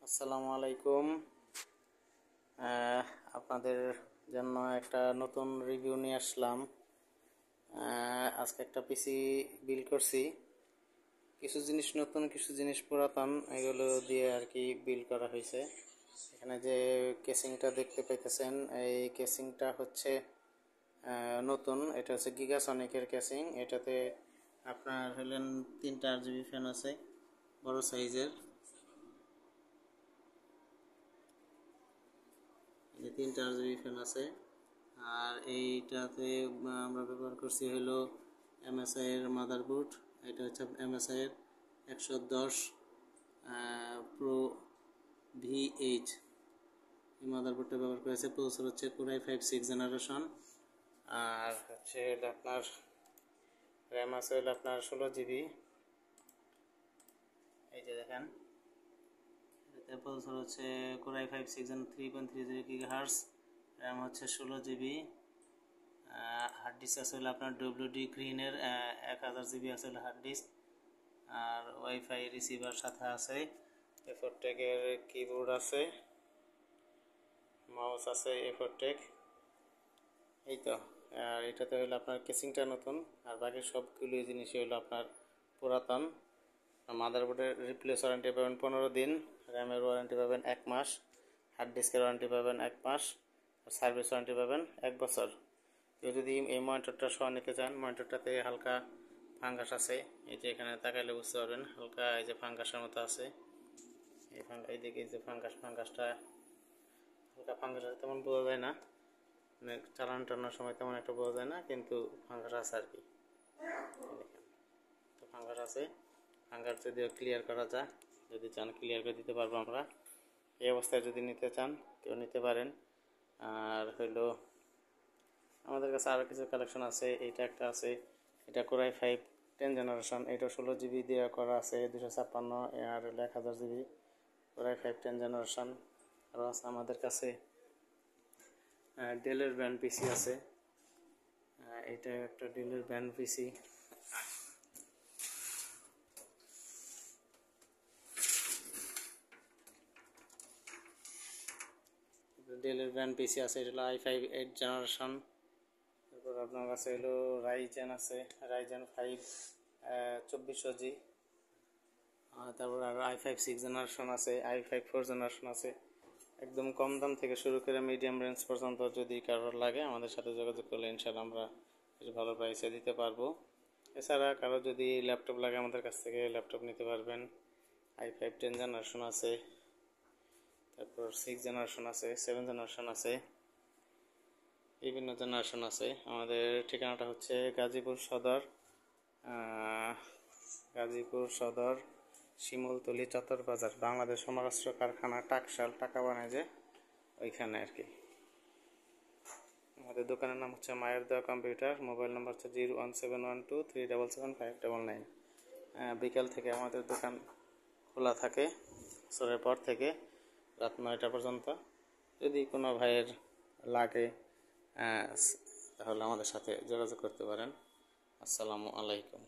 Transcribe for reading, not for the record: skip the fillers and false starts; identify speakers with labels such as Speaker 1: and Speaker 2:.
Speaker 1: আসসালামু আলাইকুম। আপনাদের জন্য একটা নতুন রিভিউ নিয়ে আসলাম। আজকে একটা পিসি বিল করছি। কিছু জিনিস নতুন, কিছু জিনিস পুরাতন, এগুলো দিয়ে আর কি বিল করা হয়েছে। এখানে যে কেসিংটা দেখতে পাইতেছেন, এই কেসিংটা হচ্ছে নতুন। এটা হচ্ছে গিগাসনিকের কেসিং। এটাতে আপনার হলেন 3টা RGB ফ্যান আছে, বড় সাইজের। এই 3টা RGB ফ্যান আছে। আর এইটাতে আমরা ব্যবহার করছি হলো MSI এর মাদারবোর্ড। এটা হচ্ছে MSI এর 110 Pro V8 এই মাদারবোর্ডটা ব্যবহার করেছে। প্রসেসর হচ্ছে Core i5 6th জেনারেশন। আর হচ্ছে আপনার র্যাম আছে হলো আপনার 16 GB। এই যে দেখেন, এটাতে প্রসেসর হচ্ছে Core i5 6 3.30 GHz, র্যাম হচ্ছে 16 GB। হার্ড ডিস্ক আছে হলো আপনার WD গ্রিনের 1000 GB আছে হলো হার্ড ডিস্ক। আর ওয়াইফাই রিসিভার সাথে আছে। এফোরটেকের কিবোর্ড আছে, মাউস আছে এফোরটেক। এই তো। আর এটাতে হলো আপনার কেসিংটা নতুন, আর বাকি সবগুলো জিনিসই হলো আপনার পুরাতন। মাদারবোর্ডের রিপ্লেস ওয়ারেন্টি পাবেন 15 দিন, র্যামের ওয়ারেন্টি পাবেন 1 মাস, হার্ড ডিস্কের ওয়ারেন্টি পাবেন 1 মাস, আর সার্ভিস ওয়ারেন্টি পাবেন 1 বছর। কেউ যদি এই মনিটরটা সহ নিতে চান, মনিটরটাতে হালকা ফাঙ্গাস আছে। এই যে এখানে তাকাইলে বুঝতে পারবেন, হালকা এই যে ফাঙ্গাসের মতো আছে। এইদিকে যে ফাঙ্গাসটা হালকা ফাঙ্গাস আছে, তেমন বোঝা যায় না, মানে চালান টালানোর সময় তেমন একটা বোঝা যায় না, কিন্তু ফাঙ্গাস আছে আর কি। দেখেন তো ফাঙ্গাস আছে। ফাঙ্গাস যদিও ক্লিয়ার করা যায়, যদি চান ক্লিয়ার করে দিতে পারবো আমরা। এই অবস্থায় যদি নিতে চান কেউ নিতে পারেন। আর হইলো আমাদের কাছে আরও কিছু কালেকশন আছে। এইটা একটা আছে, এটা Core i5 10th জেনারেশন। এটা 16 GB দিয়ে করা আছে, 256 আর 1000 GB। Core i5 10th generation. আরও আছে আমাদের কাছে ডেলের ব্র্যান্ড পিসি আছে। এটা একটা ডেলের ব্র্যান্ড পিসি। ডেলের ব্র্যান্ড পিসি আছে, এটা হলো i5 8th জেনারেশন। তারপর আপনার কাছে হলো রাইজেন আছে, রাইজেন 5 2400G। তারপর আর i5 6 জেনারেশন আছে, i5 4 জেনারেশন আছে। একদম কম দাম থেকে শুরু করে মিডিয়াম রেঞ্জ পর্যন্ত যদি কারোর লাগে আমাদের সাথে যোগাযোগ করলে ইনশাআল্লাহ আমরা কিছু ভালো প্রাইসে দিতে পারবো। এছাড়া কারো যদি ল্যাপটপ লাগে আমাদের কাছ থেকে ল্যাপটপ নিতে পারবেন। i5 10 জেনারেশন আছে, তারপর 6 জেনারেশন আছে, 7 জেনারেশন আছে, বিভিন্ন জেনারেশন আছে। আমাদের ঠিকানাটা হচ্ছে গাজীপুর সদর শিমুলতলি চত্বর বাজার, বাংলাদেশ সমরাস্ত্র কারখানা, টাকশাল, টাকা বানায় যে ওইখানে আর কি। আমাদের দোকানের নাম হচ্ছে মায়ের দেওয়া কম্পিউটার। মোবাইল নাম্বার হচ্ছে 01712377599। বিকাল থেকে আমাদের দোকান খোলা থাকে, আসরের পর থেকে রাত 9টা পর্যন্ত। যদি কোনো ভাইয়ের লাগে তাহলে আমাদের সাথে যোগাযোগ করতে পারেন। আসসালামু আলাইকুম।